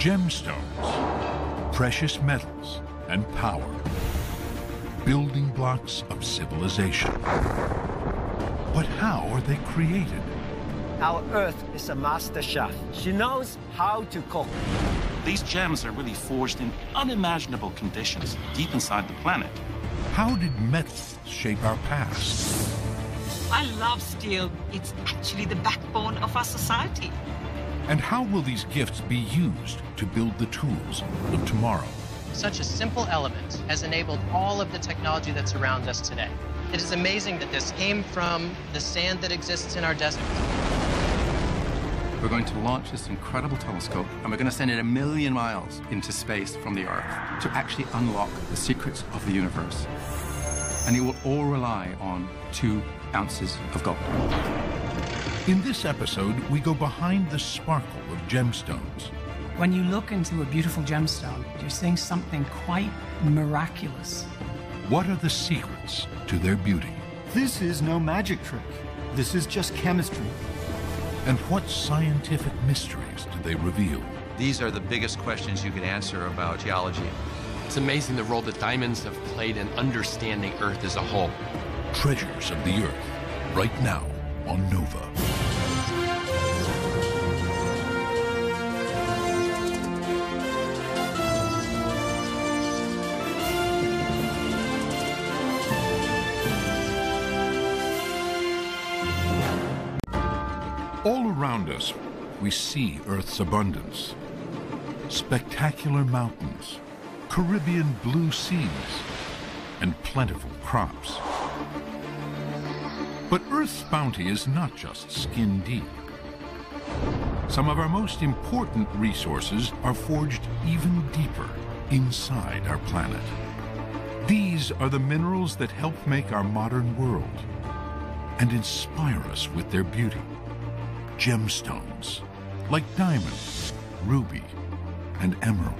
Gemstones, precious metals and power, building blocks of civilization. But how are they created? Our Earth is a master chef. She knows how to cook. These gems are really forged in unimaginable conditions deep inside the planet. How did metals shape our past? I love steel. It's actually the backbone of our society. And how will these gifts be used to build the tools of tomorrow? Such a simple element has enabled all of the technology that surrounds us today. It is amazing that this came from the sand that exists in our desert. We're going to launch this incredible telescope, and we're going to send it 1,000,000 miles into space from the Earth to actually unlock the secrets of the universe. And it will all rely on 2 ounces of gold. In this episode, we go behind the sparkle of gemstones. When you look into a beautiful gemstone, you're seeing something quite miraculous. What are the secrets to their beauty? This is no magic trick. This is just chemistry. And what scientific mysteries do they reveal? These are the biggest questions you can answer about geology. It's amazing the role that diamonds have played in understanding Earth as a whole. Treasures of the Earth, right now on Nova. All around us, we see Earth's abundance. Spectacular mountains, Caribbean blue seas, and plentiful crops. But Earth's bounty is not just skin deep. Some of our most important resources are forged even deeper inside our planet. These are the minerals that help make our modern world and inspire us with their beauty. Gemstones, like diamond, ruby, and emerald.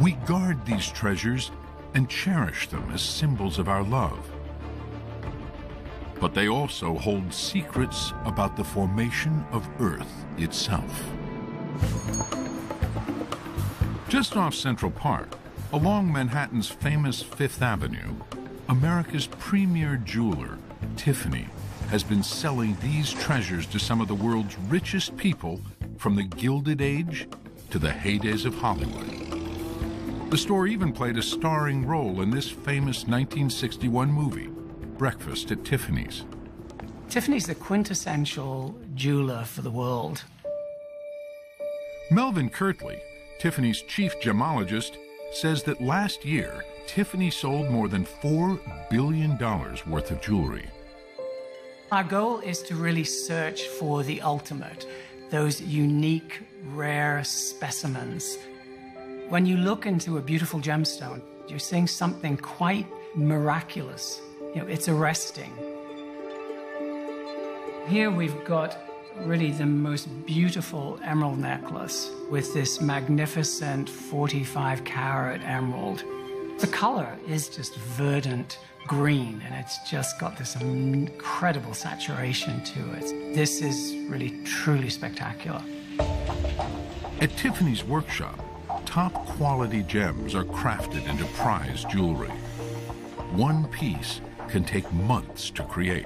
We guard these treasures and cherish them as symbols of our love. But they also hold secrets about the formation of Earth itself. Just off Central Park, along Manhattan's famous Fifth Avenue, America's premier jeweler, Tiffany, has been selling these treasures to some of the world's richest people from the Gilded Age to the heydays of Hollywood. The store even played a starring role in this famous 1961 movie, Breakfast at Tiffany's. Tiffany's the quintessential jeweler for the world. Melvin Kirtley, Tiffany's chief gemologist, says that last year, Tiffany sold more than $4 billion worth of jewelry. Our goal is to really search for the ultimate, those unique, rare specimens. When you look into a beautiful gemstone, you're seeing something quite miraculous. You know, it's arresting. Here we've got really the most beautiful emerald necklace with this magnificent 45-carat emerald. The color is just verdant green, and it's just got this incredible saturation to it. This is really, truly spectacular. At Tiffany's workshop, top-quality gems are crafted into prized jewelry. One piece can take months to create.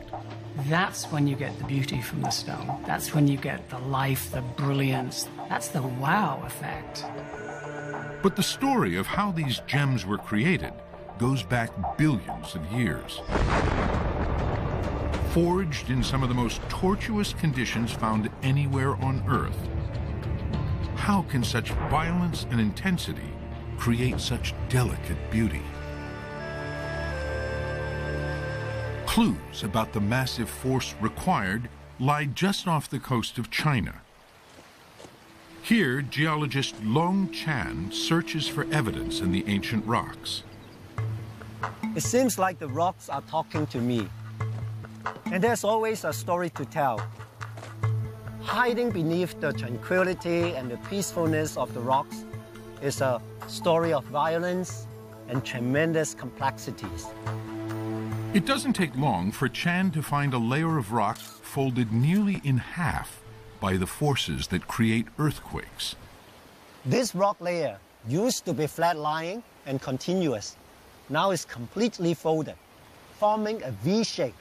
That's when you get the beauty from the stone. That's when you get the life, the brilliance. That's the wow effect. But the story of how these gems were created goes back billions of years. Forged in some of the most tortuous conditions found anywhere on Earth, how can such violence and intensity create such delicate beauty? Clues about the massive force required lie just off the coast of China. Here, geologist Long Chan searches for evidence in the ancient rocks. It seems like the rocks are talking to me. And there's always a story to tell. Hiding beneath the tranquility and the peacefulness of the rocks is a story of violence and tremendous complexities. It doesn't take long for Chan to find a layer of rock folded nearly in half by the forces that create earthquakes. This rock layer used to be flat-lying and continuous. Now it's completely folded, forming a V shape.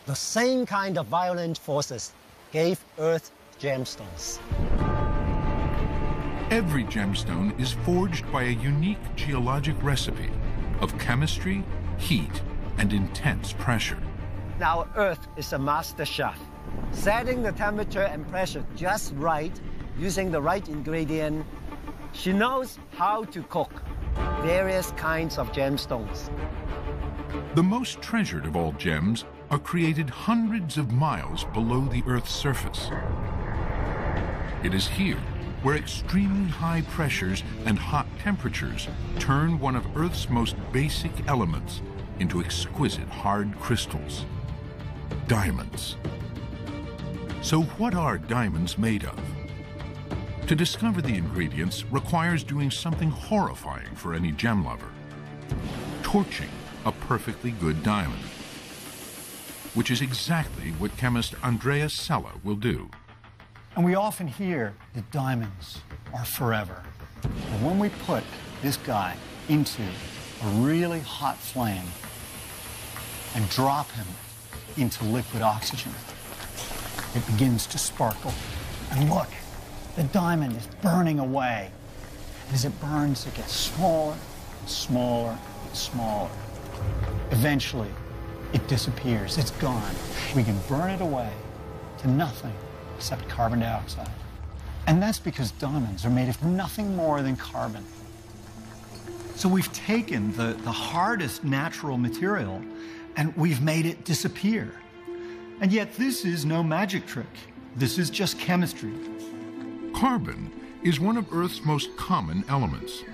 The same kind of violent forces gave Earth gemstones. Every gemstone is forged by a unique geologic recipe of chemistry, heat, and intense pressure. Now Earth is a master chef, setting the temperature and pressure just right, using the right ingredient. She knows how to cook various kinds of gemstones. The most treasured of all gems are created hundreds of miles below the Earth's surface. It is here where extremely high pressures and hot temperatures turn one of Earth's most basic elements into exquisite hard crystals, diamonds. So what are diamonds made of? To discover the ingredients requires doing something horrifying for any gem lover: torching a perfectly good diamond, which is exactly what chemist Andrea Sella will do. And we often hear that diamonds are forever. But when we put this guy into a really hot flame and drop him into liquid oxygen, it begins to sparkle. And look, the diamond is burning away. And as it burns, it gets smaller and smaller and smaller. Eventually, it disappears. It's gone. We can burn it away to nothing except carbon dioxide. And that's because diamonds are made of nothing more than carbon. So we've taken the hardest natural material and we've made it disappear. And yet this is no magic trick. This is just chemistry. Carbon is one of Earth's most common elements,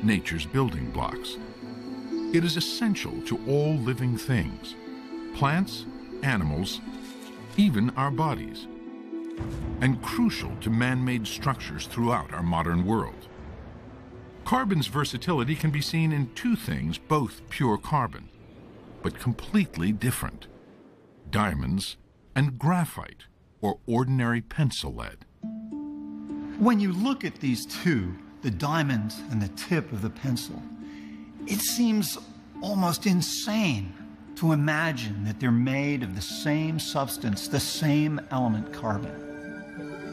nature's building blocks. It is essential to all living things, plants, animals, even our bodies, and crucial to man-made structures throughout our modern world. Carbon's versatility can be seen in two things, both pure carbon, but completely different: diamonds and graphite, or ordinary pencil lead. When you look at these two, the diamond and the tip of the pencil, it seems almost insane to imagine that they're made of the same substance, the same element, carbon.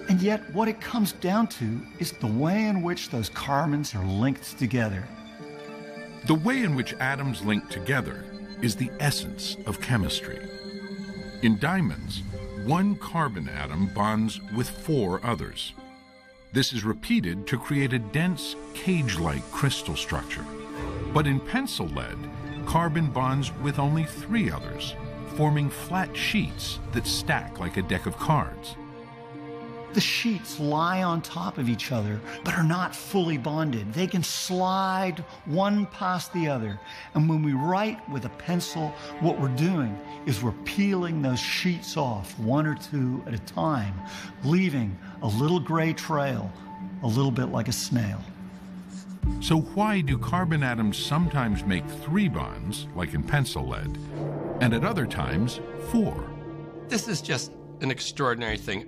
And yet what it comes down to is the way in which those carbons are linked together. The way in which atoms link together is the essence of chemistry. In diamonds, one carbon atom bonds with 4 others. This is repeated to create a dense, cage-like crystal structure. But in pencil lead, carbon bonds with only 3 others, forming flat sheets that stack like a deck of cards. The sheets lie on top of each other, but are not fully bonded. They can slide one past the other. And when we write with a pencil, what we're doing is we're peeling those sheets off, 1 or 2 at a time, leaving a little gray trail, a little bit like a snail. So why do carbon atoms sometimes make 3 bonds, like in pencil lead, and at other times 4? This is just an extraordinary thing.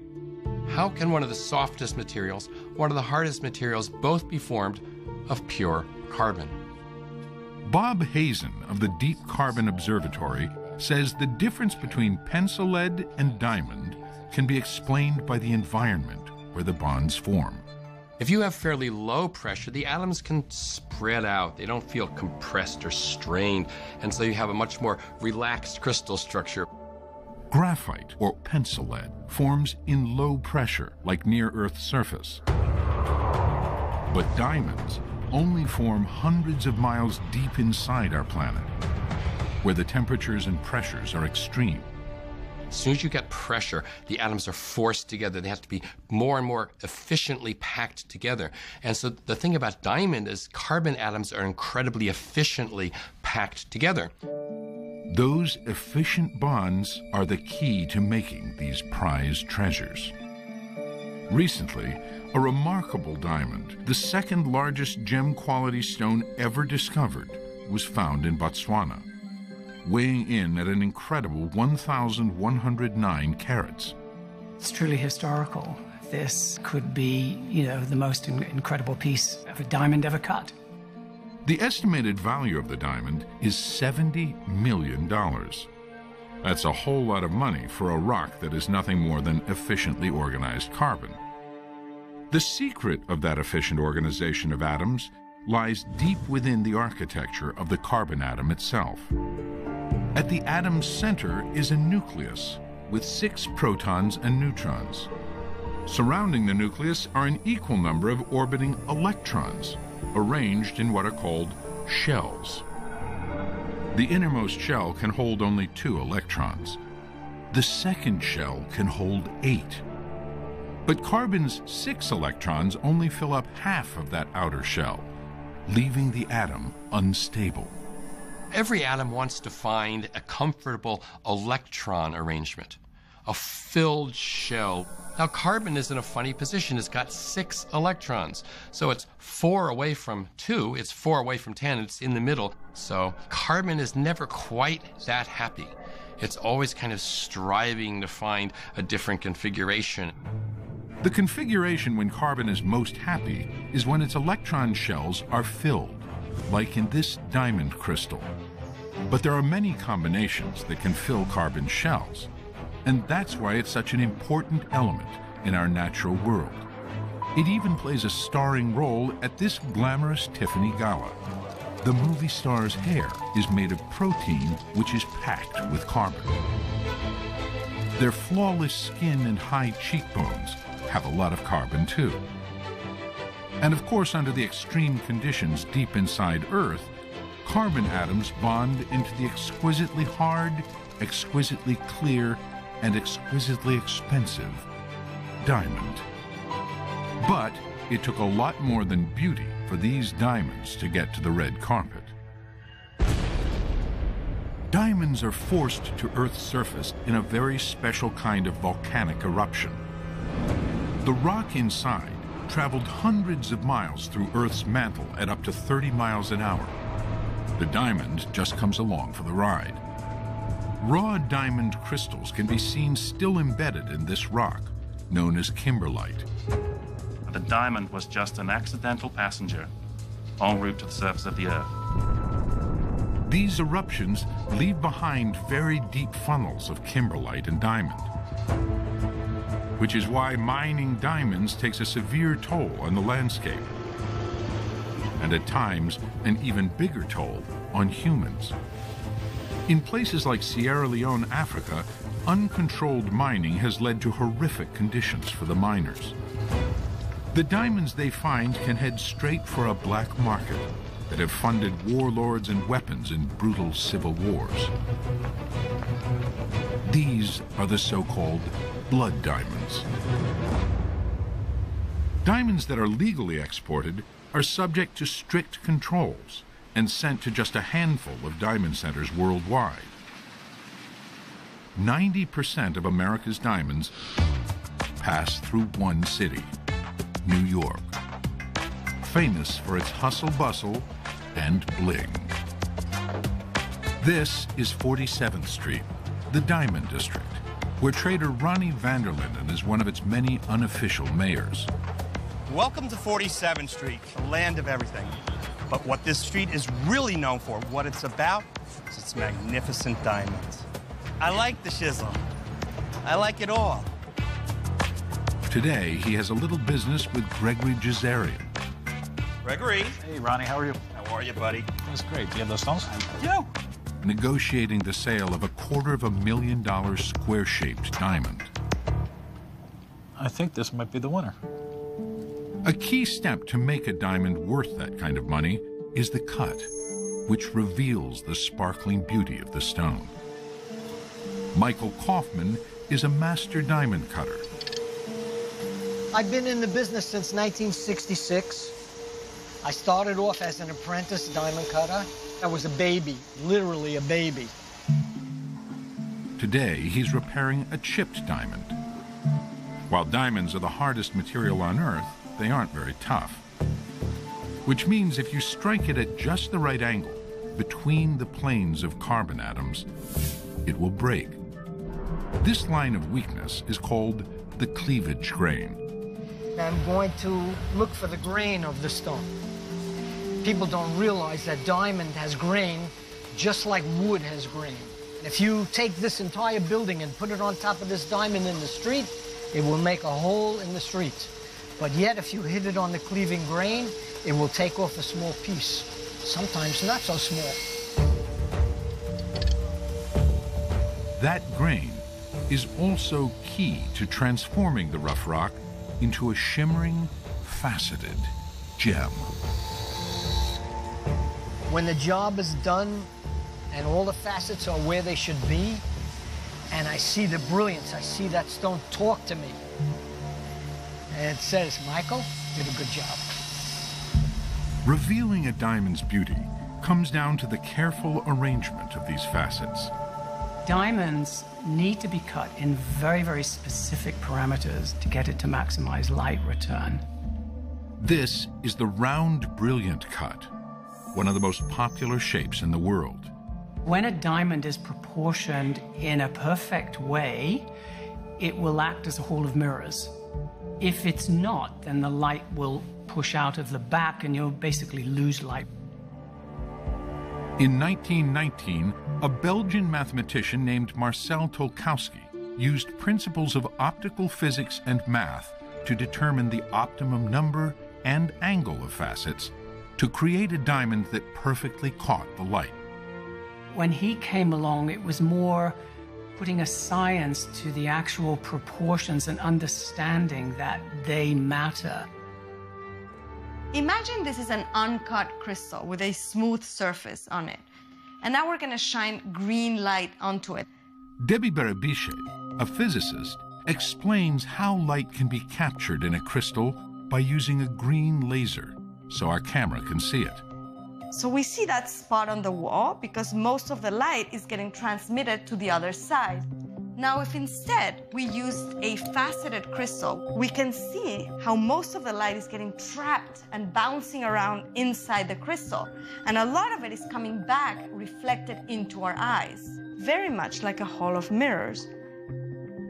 How can one of the softest materials, one of the hardest materials, both be formed of pure carbon? Bob Hazen of the Deep Carbon Observatory says the difference between pencil lead and diamond can be explained by the environment where the bonds form. If you have fairly low pressure, the atoms can spread out. They don't feel compressed or strained, and so you have a much more relaxed crystal structure. Graphite, or pencil lead, forms in low pressure, like near Earth's surface. But diamonds only form hundreds of miles deep inside our planet, where the temperatures and pressures are extreme. As soon as you get pressure, the atoms are forced together. They have to be more and more efficiently packed together. And so the thing about diamond is carbon atoms are incredibly efficiently packed together. Those efficient bonds are the key to making these prized treasures. Recently, a remarkable diamond, the second largest gem-quality stone ever discovered, was found in Botswana, weighing in at an incredible 1,109 carats. It's truly historical. this could be, the most incredible piece of a diamond ever cut. The estimated value of the diamond is $70 million. That's a whole lot of money for a rock that is nothing more than efficiently organized carbon. The secret of that efficient organization of atoms lies deep within the architecture of the carbon atom itself. At the atom's center is a nucleus with 6 protons and neutrons. Surrounding the nucleus are an equal number of orbiting electrons, arranged in what are called shells. The innermost shell can hold only 2 electrons. The second shell can hold 8. But carbon's 6 electrons only fill up half of that outer shell, leaving the atom unstable. Every atom wants to find a comfortable electron arrangement, a filled shell. Now, carbon is in a funny position. It's got 6 electrons. So it's 4 away from 2, it's 4 away from 10, it's in the middle. So carbon is never quite that happy. It's always kind of striving to find a different configuration. The configuration when carbon is most happy is when its electron shells are filled, like in this diamond crystal. But there are many combinations that can fill carbon shells. And that's why it's such an important element in our natural world. It even plays a starring role at this glamorous Tiffany Gala. The movie star's hair is made of protein, which is packed with carbon. Their flawless skin and high cheekbones have a lot of carbon too. And of course, under the extreme conditions deep inside Earth, carbon atoms bond into the exquisitely hard, exquisitely clear, and exquisitely expensive diamond. But it took a lot more than beauty for these diamonds to get to the red carpet. Diamonds are forced to Earth's surface in a very special kind of volcanic eruption. The rock inside traveled hundreds of miles through Earth's mantle at up to 30 miles an hour. The diamond just comes along for the ride. Raw diamond crystals can be seen still embedded in this rock, known as kimberlite. The diamond was just an accidental passenger en route to the surface of the Earth. These eruptions leave behind very deep funnels of kimberlite and diamond, which is why mining diamonds takes a severe toll on the landscape, and at times an even bigger toll on humans. In places like Sierra Leone, Africa, uncontrolled mining has led to horrific conditions for the miners. The diamonds they find can head straight for a black market that have funded warlords and weapons in brutal civil wars. These are the so-called blood diamonds. Diamonds that are legally exported are subject to strict controls and sent to just a handful of diamond centers worldwide. 90% of America's diamonds pass through one city, New York, famous for its hustle bustle and bling. This is 47th Street, the Diamond District, where trader Ronnie Vanderlinden is one of its many unofficial mayors. Welcome to 47th Street, the land of everything. But what this street is really known for, what it's about, is its magnificent diamonds. I like the shizzle. I like it all. Today, he has a little business with Gregory Jazarian. Gregory. Hey, Ronnie, how are you? How are you, buddy? That's great. Do you have those stones? I do. Negotiating the sale of a $250,000 square-shaped diamond. I think this might be the winner. A key step to make a diamond worth that kind of money is the cut, which reveals the sparkling beauty of the stone. Michael Kaufman is a master diamond cutter. I've been in the business since 1966. I started off as an apprentice diamond cutter. I was a baby, literally a baby. Today, he's repairing a chipped diamond. While diamonds are the hardest material on Earth, they aren't very tough. Which means if you strike it at just the right angle, between the planes of carbon atoms, it will break. This line of weakness is called the cleavage grain. I'm going to look for the grain of the stone. People don't realize that diamond has grain just like wood has grain. If you take this entire building and put it on top of this diamond in the street, it will make a hole in the street. But yet, if you hit it on the cleaving grain, it will take off a small piece, sometimes not so small. That grain is also key to transforming the rough rock into a shimmering, faceted gem. When the job is done and all the facets are where they should be, and I see the brilliance, I see that stone talk to me. And it says, Michael, you did a good job. Revealing a diamond's beauty comes down to the careful arrangement of these facets. Diamonds need to be cut in very, very specific parameters to get it to maximize light return. This is the round brilliant cut, one of the most popular shapes in the world. When a diamond is proportioned in a perfect way, it will act as a hall of mirrors. If it's not, then the light will push out of the back and you'll basically lose light. In 1919, a Belgian mathematician named Marcel Tolkowski used principles of optical physics and math to determine the optimum number and angle of facets to create a diamond that perfectly caught the light. When he came along, it was more putting a science to the actual proportions and understanding that they matter. Imagine this is an uncut crystal with a smooth surface on it. And now we're going to shine green light onto it. Debbie Berabishe, a physicist, explains how light can be captured in a crystal by using a green laser, so our camera can see it. So we see that spot on the wall because most of the light is getting transmitted to the other side. Now, if instead we used a faceted crystal, we can see how most of the light is getting trapped and bouncing around inside the crystal. And a lot of it is coming back, reflected into our eyes, very much like a hall of mirrors.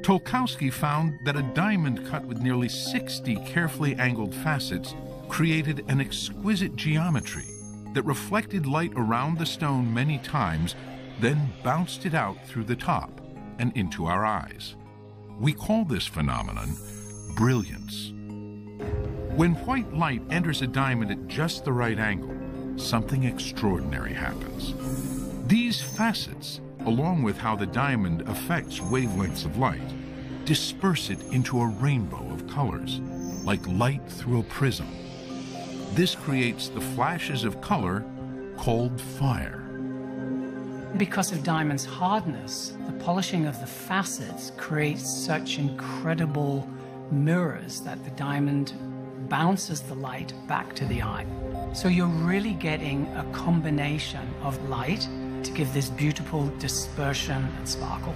Tolkowski found that a diamond cut with nearly 60 carefully angled facets created an exquisite geometry that reflected light around the stone many times, then bounced it out through the top and into our eyes. We call this phenomenon brilliance. When white light enters a diamond at just the right angle, something extraordinary happens. These facets, along with how the diamond affects wavelengths of light, disperse it into a rainbow of colors, like light through a prism. This creates the flashes of color called fire. Because of diamond's hardness, the polishing of the facets creates such incredible mirrors that the diamond bounces the light back to the eye. So you're really getting a combination of light to give this beautiful dispersion and sparkle.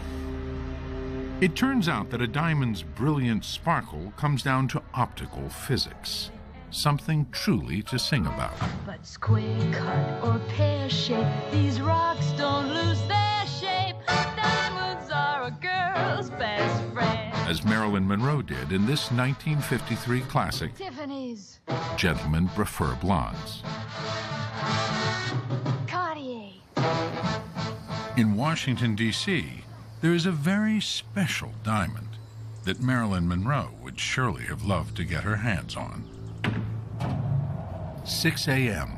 It turns out that a diamond's brilliant sparkle comes down to optical physics, something truly to sing about. But square cut or pear shape, these rocks don't lose their shape. Diamonds are a girl's best friend. As Marilyn Monroe did in this 1953 classic, Tiffany's, Gentlemen Prefer Blondes. Cartier. In Washington, D.C., there is a very special diamond that Marilyn Monroe would surely have loved to get her hands on. 6 a.m.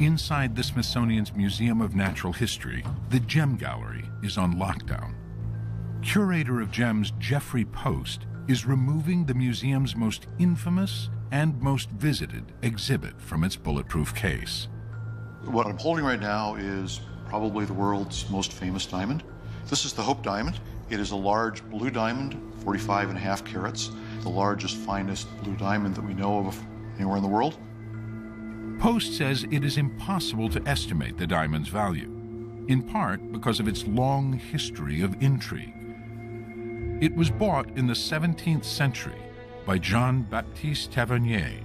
Inside the Smithsonian's Museum of Natural History, the Gem Gallery is on lockdown. Curator of gems Jeffrey Post is removing the museum's most infamous and most visited exhibit from its bulletproof case. What I'm holding right now is probably the world's most famous diamond. This is the Hope Diamond. It is a large blue diamond, 45.5 carats, the largest, finest blue diamond that we know of anywhere in the world. Post says it is impossible to estimate the diamond's value, in part because of its long history of intrigue. It was bought in the 17th century by Jean-Baptiste Tavernier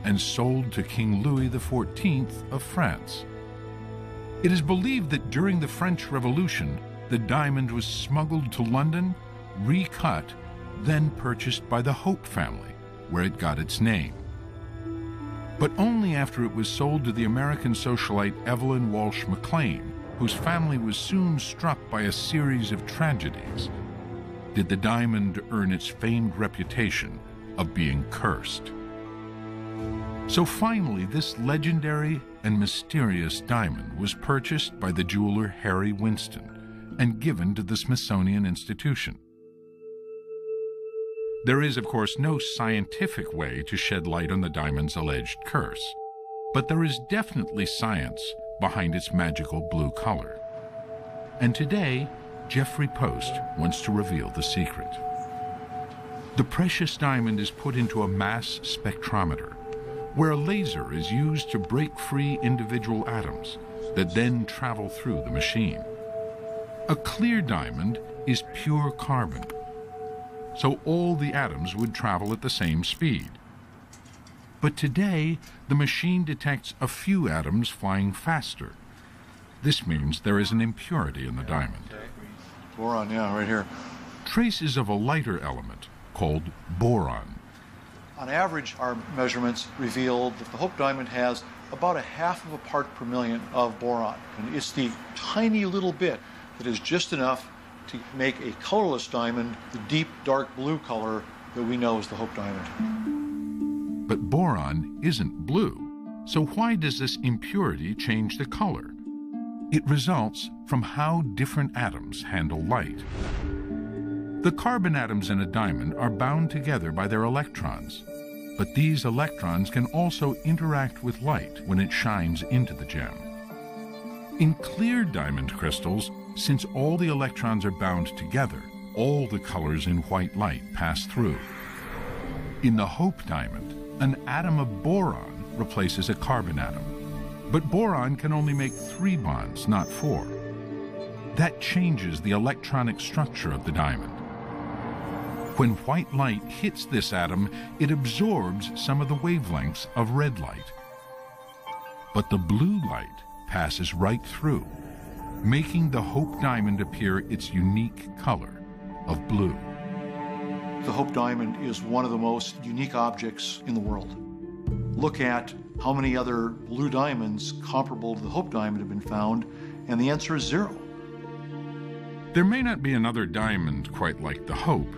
and sold to King Louis XIV of France. It is believed that during the French Revolution, the diamond was smuggled to London, recut, then purchased by the Hope family where it got its name. But only after it was sold to the American socialite Evelyn Walsh McLean, whose family was soon struck by a series of tragedies, did the diamond earn its famed reputation of being cursed. So finally, this legendary and mysterious diamond was purchased by the jeweler Harry Winston and given to the Smithsonian Institution. There is, of course, no scientific way to shed light on the diamond's alleged curse, but there is definitely science behind its magical blue color. And today, Jeffrey Post wants to reveal the secret. The precious diamond is put into a mass spectrometer, where a laser is used to break free individual atoms that then travel through the machine. A clear diamond is pure carbon, so all the atoms would travel at the same speed. But today, the machine detects a few atoms flying faster. This means there is an impurity in the diamond. Boron, yeah, right here. Traces of a lighter element called boron. On average, our measurements revealed that the Hope Diamond has about a half of a part per million of boron. And it's the tiny little bit that is just enough to make a colorless diamond the deep, dark blue color that we know as the Hope Diamond. But boron isn't blue, so why does this impurity change the color? It results from how different atoms handle light. The carbon atoms in a diamond are bound together by their electrons, but these electrons can also interact with light when it shines into the gem. In clear diamond crystals, since all the electrons are bound together, all the colors in white light pass through. In the Hope Diamond, an atom of boron replaces a carbon atom, but boron can only make 3 bonds, not 4. That changes the electronic structure of the diamond. When white light hits this atom, it absorbs some of the wavelengths of red light. But the blue light passes right through, making the Hope Diamond appear its unique color of blue. The Hope Diamond is one of the most unique objects in the world. Look at how many other blue diamonds comparable to the Hope Diamond have been found, and the answer is 0. There may not be another diamond quite like the Hope,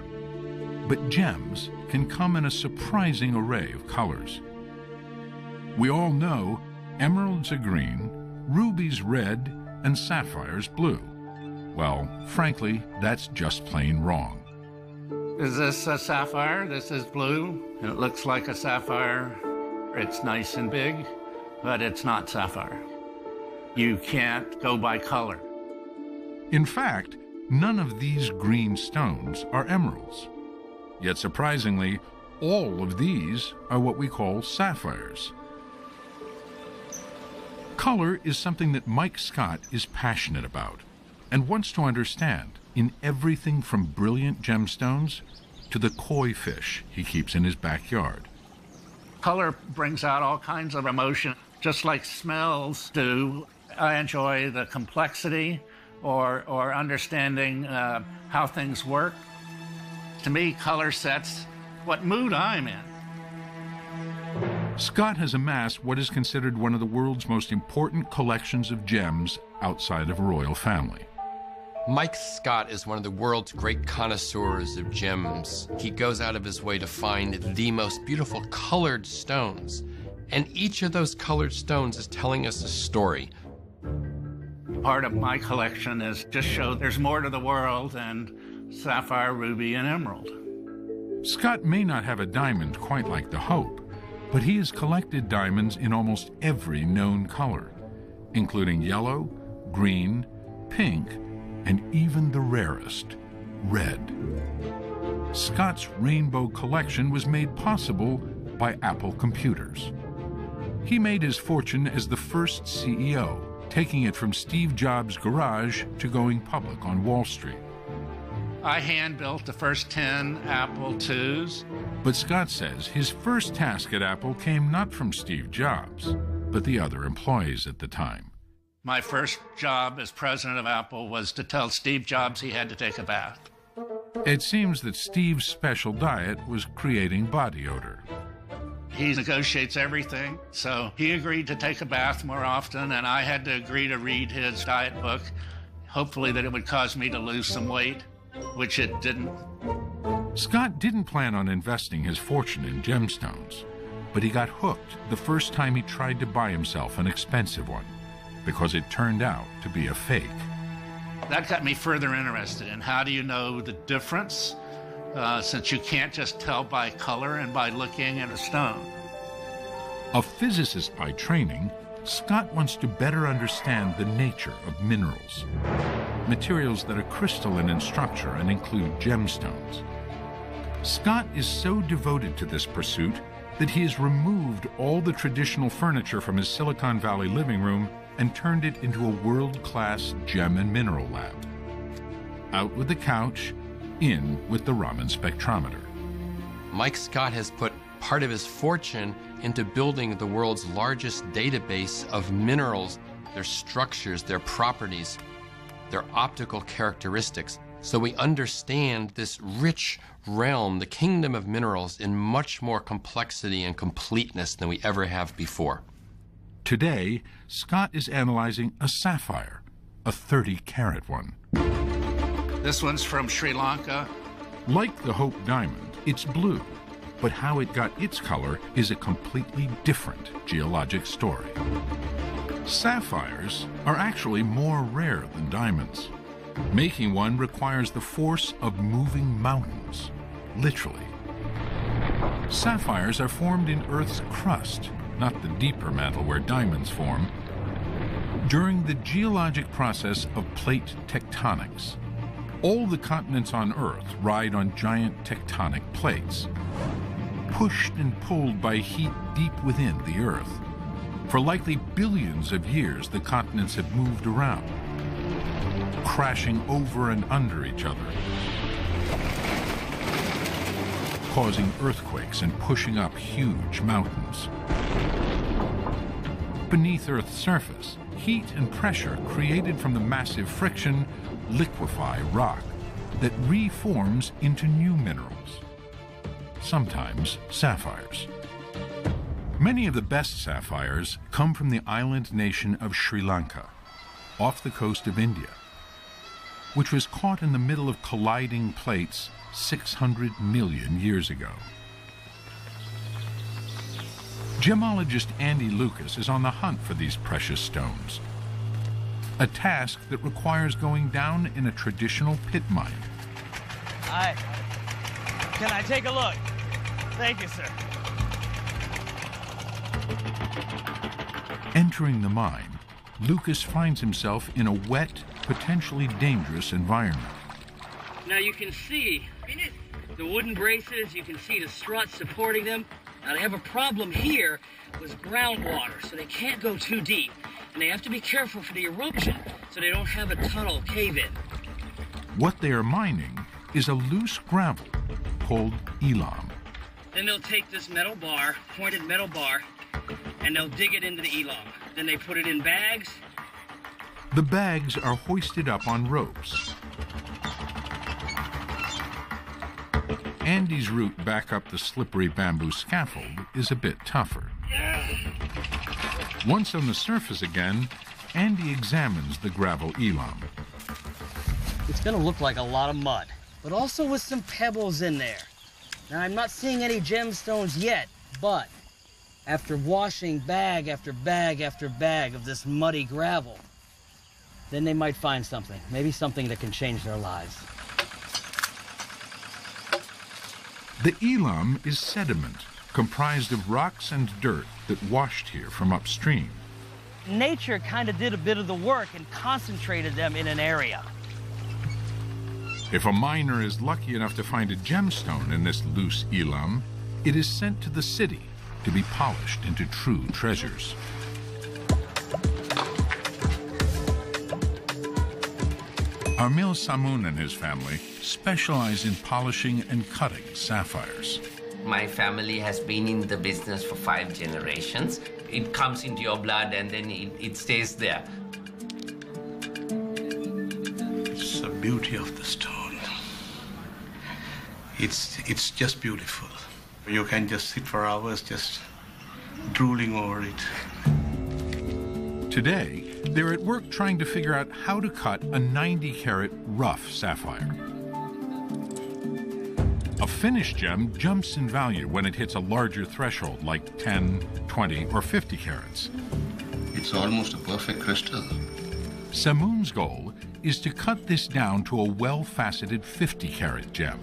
but gems can come in a surprising array of colors. We all know emeralds are green, rubies red, and sapphires blue. Well, frankly, that's just plain wrong. Is this a sapphire? This is blue. It looks like a sapphire. It's nice and big, but it's not sapphire. You can't go by color. In fact, none of these green stones are emeralds. Yet surprisingly, all of these are what we call sapphires. Color is something that Mike Scott is passionate about and wants to understand in everything from brilliant gemstones to the koi fish he keeps in his backyard. Color brings out all kinds of emotion, just like smells do. I enjoy the complexity or understanding how things work. To me, color sets what mood I'm in. Scott has amassed what is considered one of the world's most important collections of gems outside of a royal family. Mike Scott is one of the world's great connoisseurs of gems. He goes out of his way to find the most beautiful colored stones, and each of those colored stones is telling us a story. Part of my collection is just show there's more to the world than sapphire, ruby, and emerald. Scott may not have a diamond quite like the Hope, but he has collected diamonds in almost every known color, including yellow, green, pink, and even the rarest, red. Scott's rainbow collection was made possible by Apple Computers. He made his fortune as the first CEO, taking it from Steve Jobs' garage to going public on Wall Street. I hand-built the first 10 Apple IIs. But Scott says his first task at Apple came not from Steve Jobs, but the other employees at the time. My first job as president of Apple was to tell Steve Jobs he had to take a bath. It seems that Steve's special diet was creating body odor. He negotiates everything, so he agreed to take a bath more often, and I had to agree to read his diet book, hopefully that it would cause me to lose some weight, which it didn't. Scott didn't plan on investing his fortune in gemstones, but he got hooked the first time he tried to buy himself an expensive one, because it turned out to be a fake. That got me further interested in how do you know the difference, since you can't just tell by color and by looking at a stone. A physicist by training, Scott wants to better understand the nature of minerals, materials that are crystalline in structure and include gemstones. Scott is so devoted to this pursuit that he has removed all the traditional furniture from his Silicon Valley living room and turned it into a world-class gem and mineral lab. Out with the couch, in with the Raman spectrometer. Mike Scott has put part of his fortune into building the world's largest database of minerals, their structures, their properties, their optical characteristics, so we understand this rich realm, the kingdom of minerals, in much more complexity and completeness than we ever have before. Today, Scott is analyzing a sapphire, a 30-carat one. This one's from Sri Lanka. Like the Hope diamond, it's blue, but how it got its color is a completely different geologic story. Sapphires are actually more rare than diamonds. Making one requires the force of moving mountains, literally. Sapphires are formed in Earth's crust, not the deeper mantle where diamonds form, during the geologic process of plate tectonics. All the continents on Earth ride on giant tectonic plates, pushed and pulled by heat deep within the Earth. For likely billions of years, the continents have moved around, crashing over and under each other, causing earthquakes and pushing up huge mountains. Beneath Earth's surface, heat and pressure created from the massive friction liquefy rock that reforms into new minerals, sometimes sapphires. Many of the best sapphires come from the island nation of Sri Lanka, off the coast of India, which was caught in the middle of colliding plates 600 million years ago. Gemologist Andy Lucas is on the hunt for these precious stones, a task that requires going down in a traditional pit mine. Hi. Can I take a look? Thank you, sir. Entering the mine, Lucas finds himself in a wet, potentially dangerous environment. Now you can see the wooden braces, you can see the struts supporting them. Now they have a problem here with groundwater, so they can't go too deep. And they have to be careful for the erosion, so they don't have a tunnel cave-in. What they are mining is a loose gravel called elam. Then they'll take this metal bar, pointed metal bar, and they'll dig it into the elam. Then they put it in bags. The bags are hoisted up on ropes. Andy's route back up the slippery bamboo scaffold is a bit tougher. Once on the surface again, Andy examines the gravel elam. It's going to look like a lot of mud, but also with some pebbles in there. Now, I'm not seeing any gemstones yet, but after washing bag after bag after bag of this muddy gravel, then they might find something, maybe something that can change their lives. The elam is sediment, comprised of rocks and dirt that washed here from upstream. Nature kind of did a bit of the work and concentrated them in an area. If a miner is lucky enough to find a gemstone in this loose elam, it is sent to the city to be polished into true treasures. Armil Samun and his family specialize in polishing and cutting sapphires. My family has been in the business for 5 generations. It comes into your blood and then it stays there. It's the beauty of the stone. It's just beautiful. You can just sit for hours just drooling over it. Today, they're at work trying to figure out how to cut a 90-carat rough sapphire. A finished gem jumps in value when it hits a larger threshold, like 10, 20, or 50 carats. It's almost a perfect crystal. Samoon's goal is to cut this down to a well-faceted 50-carat gem,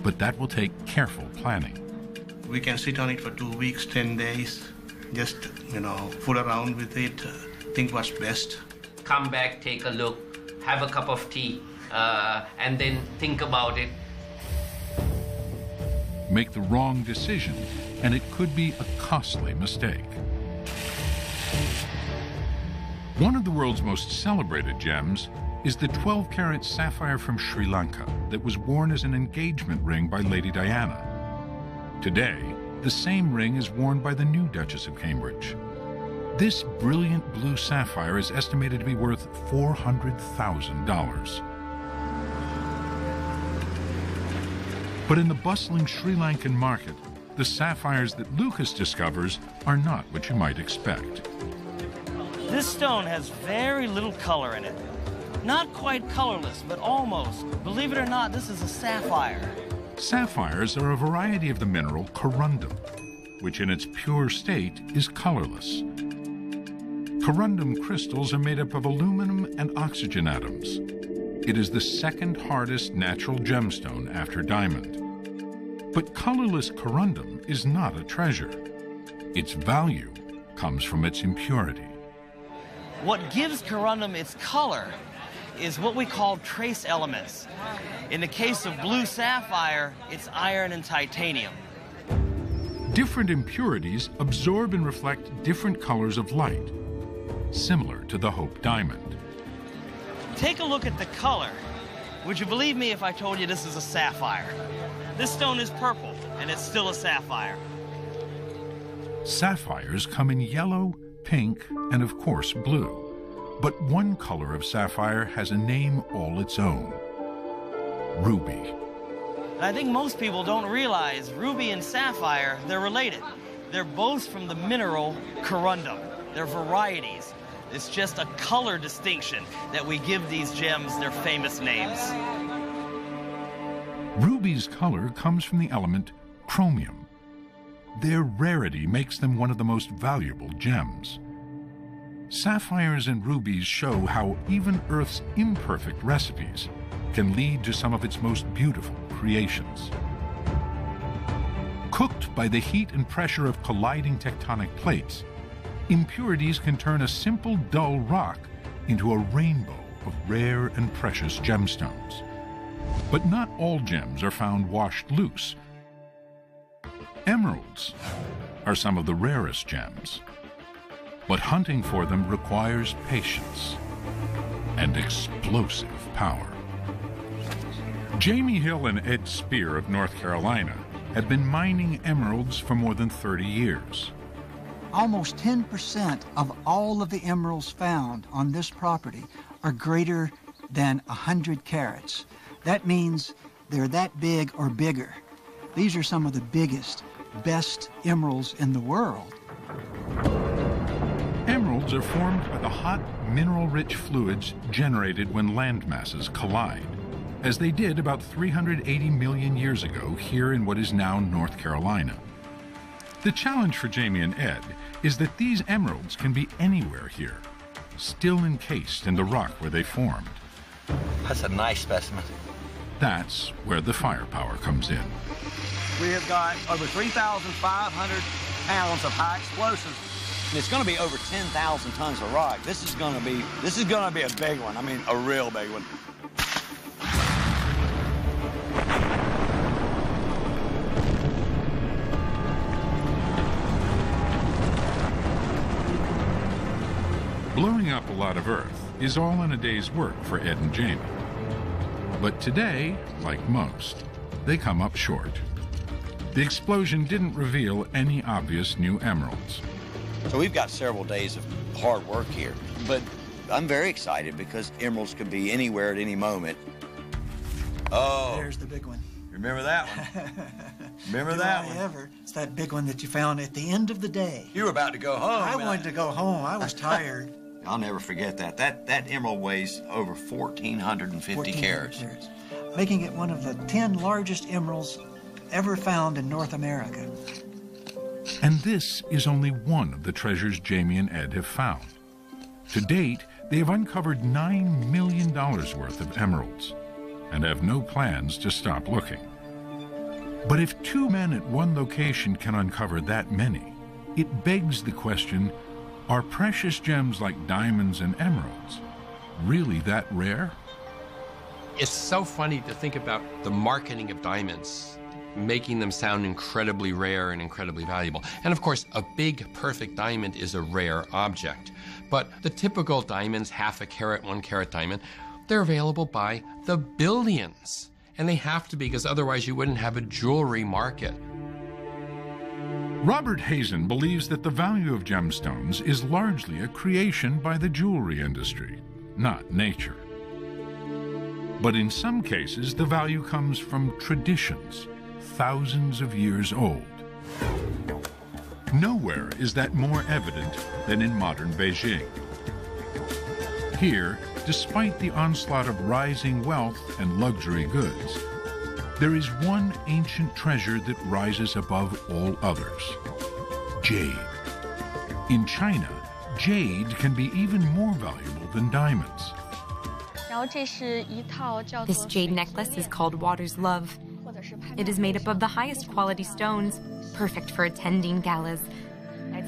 but that will take careful planning. We can sit on it for 2 weeks, 10 days, just, fool around with it, think what's best. Come back, take a look, have a cup of tea, and then think about it. Make the wrong decision, and it could be a costly mistake. One of the world's most celebrated gems is the 12-carat sapphire from Sri Lanka that was worn as an engagement ring by Lady Diana. Today, the same ring is worn by the new Duchess of Cambridge. This brilliant blue sapphire is estimated to be worth $400,000. But in the bustling Sri Lankan market, the sapphires that Lucas discovers are not what you might expect. This stone has very little color in it. Not quite colorless, but almost. Believe it or not, this is a sapphire. Sapphires are a variety of the mineral corundum, which in its pure state is colorless. Corundum crystals are made up of aluminum and oxygen atoms. It is the second hardest natural gemstone after diamond. But colorless corundum is not a treasure. Its value comes from its impurity. What gives corundum its color is what we call trace elements. In the case of blue sapphire, it's iron and titanium. Different impurities absorb and reflect different colors of light, similar to the Hope diamond. Take a look at the color. Would you believe me if I told you this is a sapphire? This stone is purple, and it's still a sapphire. Sapphires come in yellow, pink, and of course blue. But one color of sapphire has a name all its own: ruby. I think most people don't realize ruby and sapphire, they're related. They're both from the mineral corundum. They're varieties. It's just a color distinction that we give these gems their famous names. Ruby's color comes from the element chromium. Their rarity makes them one of the most valuable gems. Sapphires and rubies show how even Earth's imperfect recipes can lead to some of its most beautiful creations. Cooked by the heat and pressure of colliding tectonic plates, impurities can turn a simple, dull rock into a rainbow of rare and precious gemstones. But not all gems are found washed loose. Emeralds are some of the rarest gems, but hunting for them requires patience and explosive power. Jamie Hill and Ed Spear of North Carolina have been mining emeralds for more than 30 years. Almost 10% of all of the emeralds found on this property are greater than 100 carats. That means they're that big or bigger. These are some of the biggest, best emeralds in the world. Emeralds are formed by the hot, mineral-rich fluids generated when land masses collide, as they did about 380 million years ago here in what is now North Carolina. The challenge for Jamie and Ed is that these emeralds can be anywhere here, still encased in the rock where they formed. That's a nice specimen. That's where the firepower comes in. We have got over 3,500 pounds of high explosives. And it's going to be over 10,000 tons of rock. This is going to be a big one. I mean, a real big one. Blowing up a lot of earth is all in a day's work for Ed and Jamie. But today, like most, they come up short. The explosion didn't reveal any obvious new emeralds. So we've got several days of hard work here, but I'm very excited because emeralds could be anywhere at any moment. Oh. There's the big one. Remember that one? Remember that one? Ever. It's that big one that you found at the end of the day. You were about to go home. I wanted to go home. I was tired. I'll never forget that. That emerald weighs over 1,450 carats. Making it one of the 10 largest emeralds ever found in North America. And this is only one of the treasures Jamie and Ed have found. To date, they have uncovered $9 million worth of emeralds and have no plans to stop looking. But if two men at one location can uncover that many, it begs the question, are precious gems like diamonds and emeralds really that rare? It's so funny to think about the marketing of diamonds, making them sound incredibly rare and incredibly valuable. And of course, a big, perfect diamond is a rare object. But the typical diamonds, half a carat, 1 carat diamond, they're available by the billions. And they have to be, because otherwise you wouldn't have a jewelry market. Robert Hazen believes that the value of gemstones is largely a creation by the jewelry industry, not nature. But in some cases, the value comes from traditions, thousands of years old. Nowhere is that more evident than in modern Beijing. Here, despite the onslaught of rising wealth and luxury goods, there is one ancient treasure that rises above all others: jade. In China, jade can be even more valuable than diamonds. This jade necklace is called Water's Love. It is made up of the highest quality stones, perfect for attending galas.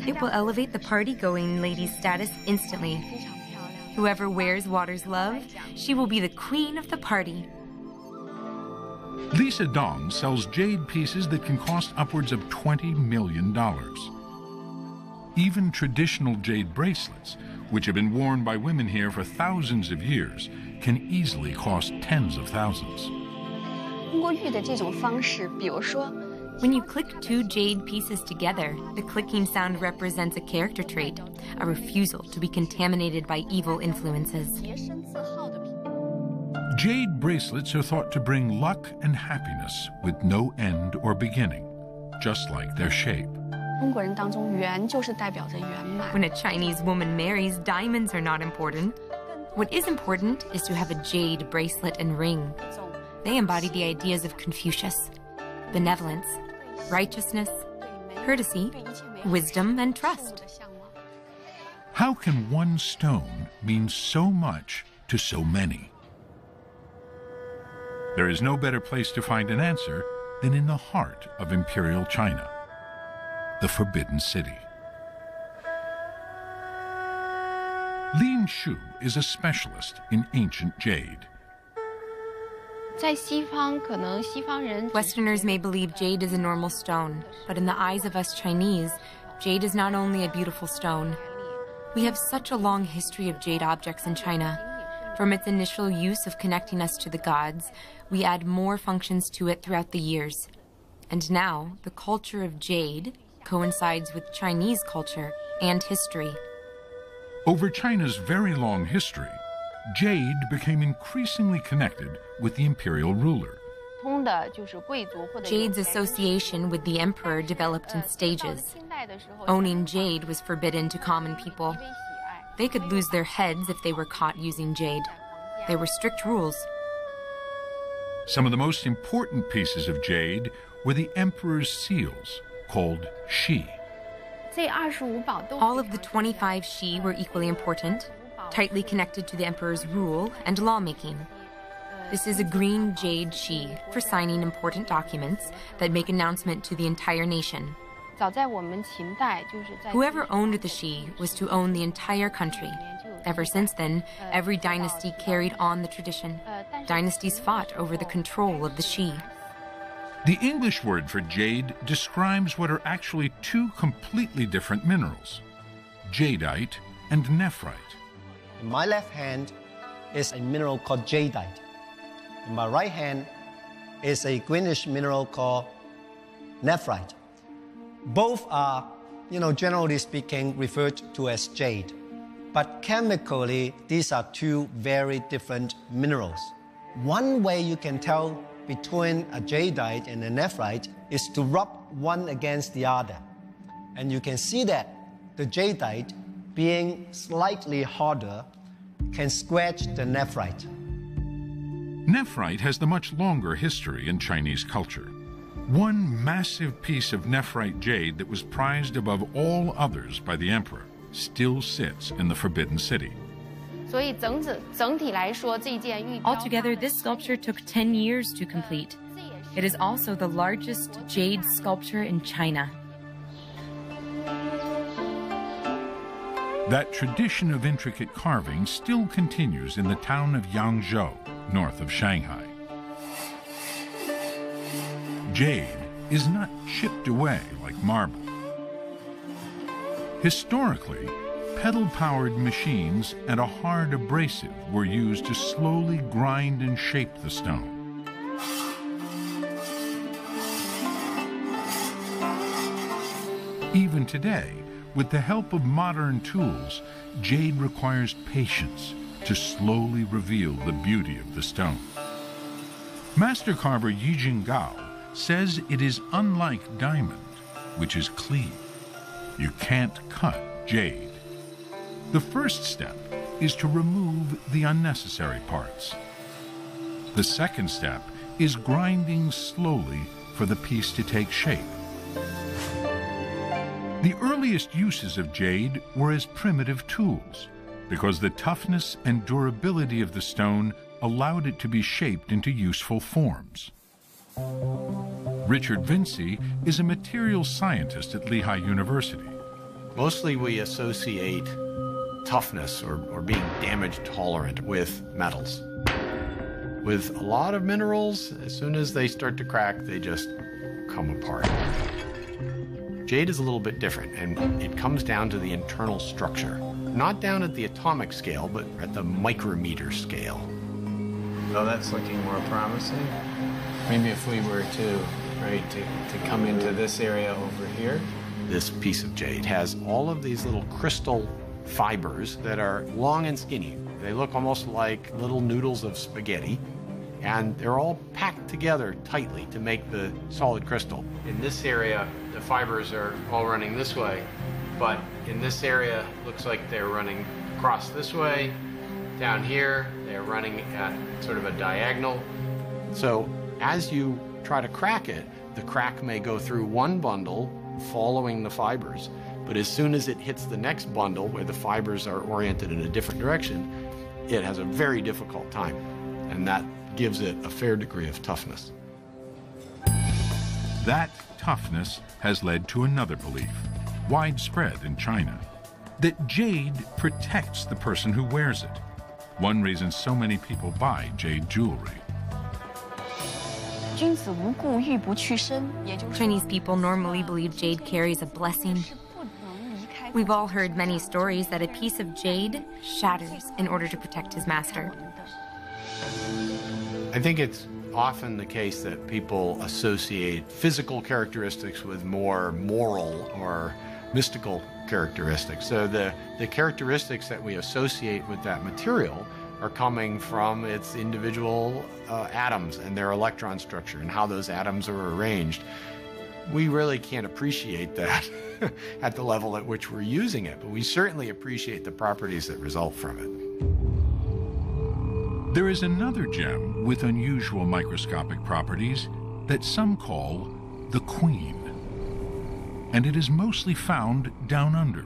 It will elevate the party-going lady's status instantly. Whoever wears Water's Love, she will be the queen of the party. Lisa Dong sells jade pieces that can cost upwards of $20 million. Even traditional jade bracelets, which have been worn by women here for thousands of years, can easily cost tens of thousands. When you click two jade pieces together, the clicking sound represents a character trait, a refusal to be contaminated by evil influences. Jade bracelets are thought to bring luck and happiness with no end or beginning, just like their shape. When a Chinese woman marries, diamonds are not important. What is important is to have a jade bracelet and ring. They embody the ideas of Confucius: benevolence, righteousness, courtesy, wisdom, and trust. How can one stone mean so much to so many? There is no better place to find an answer than in the heart of Imperial China, the Forbidden City. Lin Shu is a specialist in ancient jade. Westerners may believe jade is a normal stone, but in the eyes of us Chinese, jade is not only a beautiful stone. We have such a long history of jade objects in China. From its initial use of connecting us to the gods, we add more functions to it throughout the years. And now, the culture of jade coincides with Chinese culture and history. Over China's very long history, jade became increasingly connected with the imperial ruler. Jade's association with the emperor developed in stages. Owning jade was forbidden to common people. They could lose their heads if they were caught using jade. There were strict rules. Some of the most important pieces of jade were the emperor's seals, called shi. All of the 25 shi were equally important, tightly connected to the emperor's rule and lawmaking. This is a green jade shi for signing important documents that make announcement to the entire nation. Whoever owned the shi was to own the entire country. Ever since then, every dynasty carried on the tradition. Dynasties fought over the control of the shi. The English word for jade describes what are actually two completely different minerals: jadeite and nephrite. In my left hand is a mineral called jadeite. In my right hand is a greenish mineral called nephrite. Both are, generally speaking, referred to as jade. But chemically, these are two very different minerals. One way you can tell between a jadeite and a nephrite is to rub one against the other. And you can see that the jadeite, being slightly harder, can scratch the nephrite. Nephrite has the much longer history in Chinese culture. One massive piece of nephrite jade that was prized above all others by the emperor still sits in the Forbidden City. Altogether, this sculpture took 10 years to complete. It is also the largest jade sculpture in China. That tradition of intricate carving still continues in the town of Yangzhou, north of Shanghai. Jade is not chipped away like marble. Historically, pedal-powered machines and a hard abrasive were used to slowly grind and shape the stone. Even today, with the help of modern tools, jade requires patience to slowly reveal the beauty of the stone. Master carver Yi Jinggao says it is unlike diamond, which is clean. You can't cut jade. The first step is to remove the unnecessary parts. The second step is grinding slowly for the piece to take shape. The earliest uses of jade were as primitive tools, because the toughness and durability of the stone allowed it to be shaped into useful forms. Richard Vinci is a materials scientist at Lehigh University. Mostly we associate toughness or being damage tolerant with metals. With a lot of minerals, as soon as they start to crack, they just come apart. Jade is a little bit different, and it comes down to the internal structure. Not down at the atomic scale, but at the micrometer scale. Well, that's looking more promising. Maybe if we were to come into this area over here. This piece of jade has all of these little crystal fibers that are long and skinny. They look almost like little noodles of spaghetti, and they're all packed together tightly to make the solid crystal. In this area, the fibers are all running this way, but in this area, looks like they're running across this way. Down here, they're running at sort of a diagonal. So as you try to crack it, the crack may go through one bundle following the fibers, but as soon as it hits the next bundle where the fibers are oriented in a different direction, it has a very difficult time, and that gives it a fair degree of toughness. That toughness has led to another belief, widespread in China, that jade protects the person who wears it. One reason so many people buy jade jewelry. Chinese people normally believe jade carries a blessing. We've all heard many stories that a piece of jade shatters in order to protect his master. I think it's often the case that people associate physical characteristics with more moral or mystical characteristics. So the characteristics that we associate with that material are coming from its individual atoms and their electron structure and how those atoms are arranged. We really can't appreciate that at the level at which we're using it, but we certainly appreciate the properties that result from it. There is another gem with unusual microscopic properties that some call the Queen, and it is mostly found down under.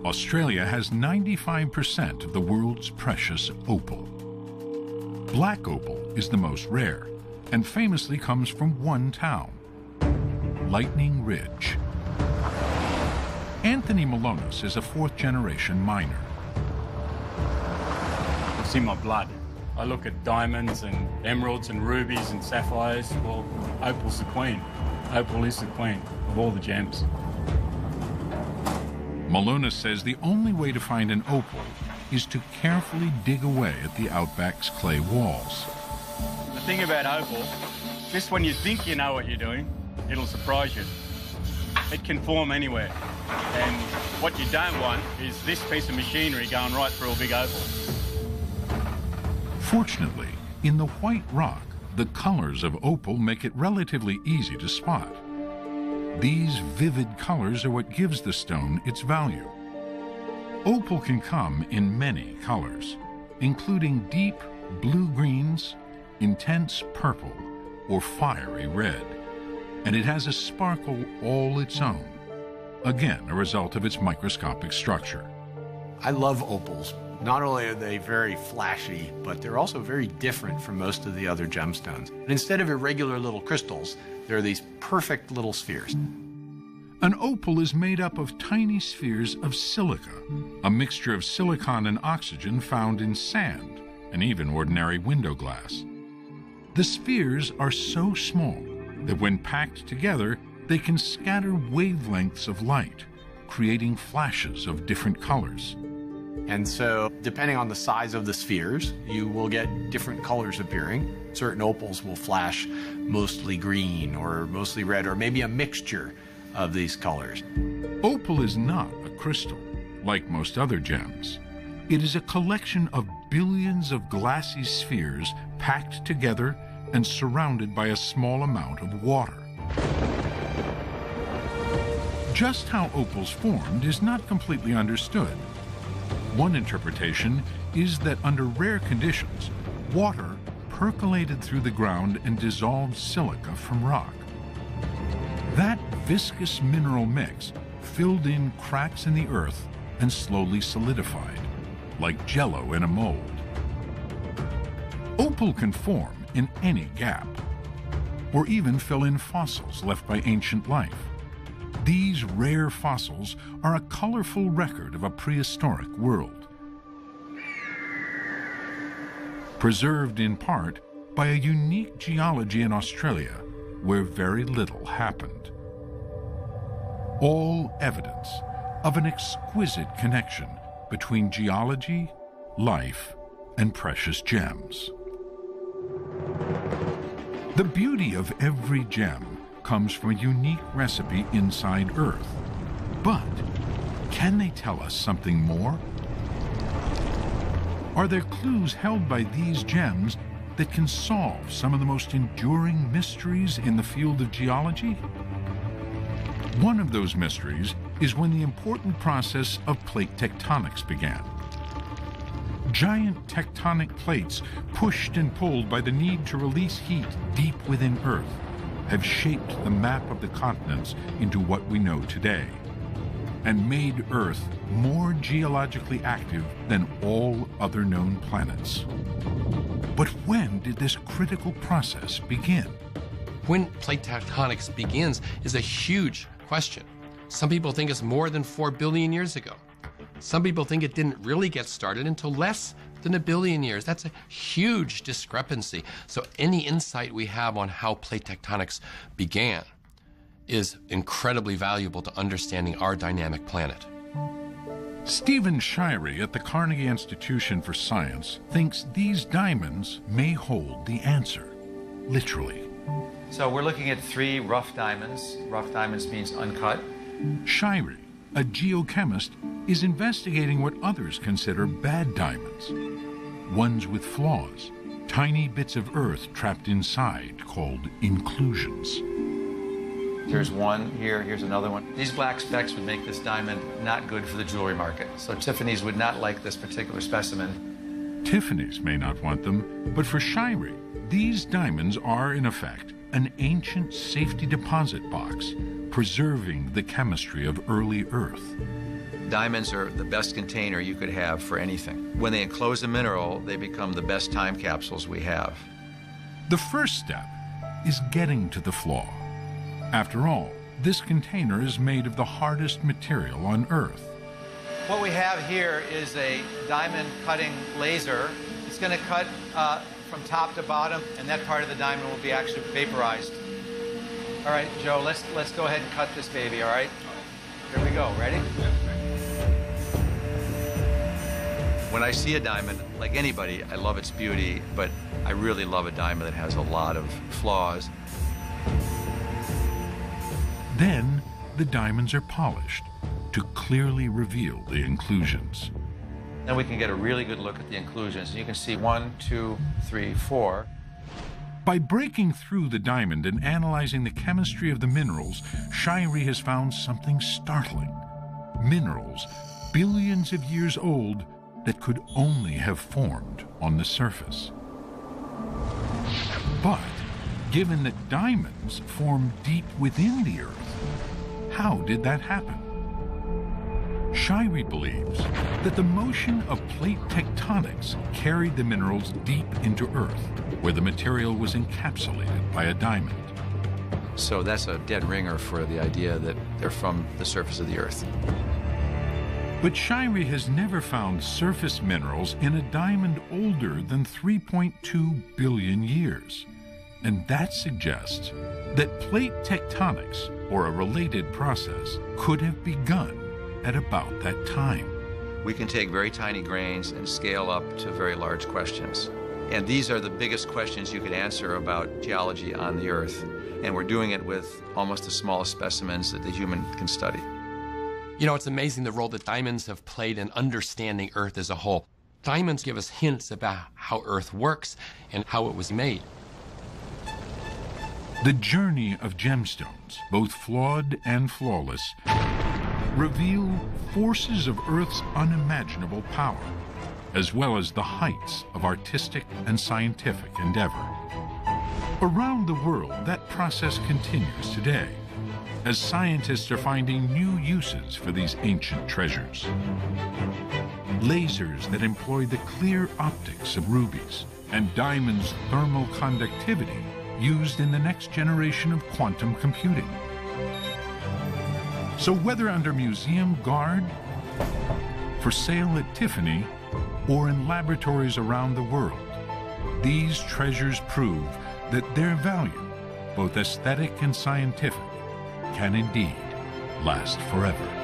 Australia has 95% of the world's precious opal. Black opal is the most rare, and famously comes from one town, Lightning Ridge. Anthony Malonis is a fourth-generation miner. It's in my blood. I look at diamonds and emeralds and rubies and sapphires. Well, opal's the queen. Opal is the queen of all the gems. Malonis says the only way to find an opal is to carefully dig away at the outback's clay walls. The thing about opal, just when you think you know what you're doing, it'll surprise you. It can form anywhere. And what you don't want is this piece of machinery going right through a big opal. Fortunately, In the white rock, the colors of opal make it relatively easy to spot. These vivid colors are what gives the stone its value. Opal can come in many colors, including deep blue-greens, intense purple, or fiery red, and it has a sparkle all its own, again a result of its microscopic structure. I love opals. Not only are they very flashy, but they're also very different from most of the other gemstones. And instead of irregular little crystals, they're these perfect little spheres. An opal is made up of tiny spheres of silica, a mixture of silicon and oxygen found in sand and even ordinary window glass. The spheres are so small that when packed together, they can scatter wavelengths of light, creating flashes of different colors. And so, depending on the size of the spheres, you will get different colors appearing. Certain opals will flash mostly green or mostly red, or maybe a mixture of these colors. Opal is not a crystal, like most other gems. It is a collection of billions of glassy spheres packed together and surrounded by a small amount of water. Just how opals formed is not completely understood. One interpretation is that under rare conditions, water percolated through the ground and dissolved silica from rock. That viscous mineral mix filled in cracks in the earth and slowly solidified, like jello in a mold. Opal can form in any gap, or even fill in fossils left by ancient life. These rare fossils are a colorful record of a prehistoric world, preserved in part by a unique geology in Australia where very little happened. All evidence of an exquisite connection between geology, life, and precious gems. The beauty of every gem comes from a unique recipe inside Earth. But can they tell us something more? Are there clues held by these gems that can solve some of the most enduring mysteries in the field of geology? One of those mysteries is when the important process of plate tectonics began. Giant tectonic plates, pushed and pulled by the need to release heat deep within Earth, have shaped the map of the continents into what we know today, and made Earth more geologically active than all other known planets. But when did this critical process begin? When plate tectonics begins is a huge question. Some people think it's more than 4 billion years ago. Some people think it didn't really get started until less than 1 billion years. That's a huge discrepancy. So any insight we have on how plate tectonics began is incredibly valuable to understanding our dynamic planet. Stephen Shirey at the Carnegie Institution for Science thinks these diamonds may hold the answer, literally. So we're looking at 3 rough diamonds. Rough diamonds means uncut. Shirey, a geochemist, is investigating what others consider bad diamonds, ones with flaws, tiny bits of earth trapped inside called inclusions. Here's one here, here's another one. These black specks would make this diamond not good for the jewelry market. So Tiffany's would not like this particular specimen. Tiffany's may not want them, but for Shirey, these diamonds are, in effect, an ancient safety deposit box, preserving the chemistry of early Earth. Diamonds are the best container you could have for anything. When they enclose a mineral, they become the best time capsules we have. The first step is getting to the flaw. After all, this container is made of the hardest material on Earth. What we have here is a diamond cutting laser. It's going to cut from top to bottom, and that part of the diamond will be actually vaporized. All right, Joe, let's go ahead and cut this baby, all right? Here we go, ready? When I see a diamond, like anybody, I love its beauty, but I really love a diamond that has a lot of flaws. Then the diamonds are polished to clearly reveal the inclusions. Then we can get a really good look at the inclusions. And you can see 1, 2, 3, 4. By breaking through the diamond and analyzing the chemistry of the minerals, Shirey has found something startling. Minerals billions of years old that could only have formed on the surface. But given that diamonds form deep within the Earth, how did that happen? Shirey believes that the motion of plate tectonics carried the minerals deep into Earth, where the material was encapsulated by a diamond. So that's a dead ringer for the idea that they're from the surface of the Earth. But Shirey has never found surface minerals in a diamond older than 3.2 billion years. And that suggests that plate tectonics, or a related process, could have begun at about that time. We can take very tiny grains and scale up to very large questions. And these are the biggest questions you could answer about geology on the Earth. And we're doing it with almost the smallest specimens that the human can study. You know, it's amazing the role that diamonds have played in understanding Earth as a whole. Diamonds give us hints about how Earth works and how it was made. The journey of gemstones, both flawed and flawless, reveal forces of Earth's unimaginable power, as well as the heights of artistic and scientific endeavor. Around the world, that process continues today, as scientists are finding new uses for these ancient treasures. Lasers that employ the clear optics of rubies, and diamonds' thermal conductivity used in the next generation of quantum computing. So whether under museum guard, for sale at Tiffany, or in laboratories around the world, these treasures prove that their value, both aesthetic and scientific, can indeed last forever.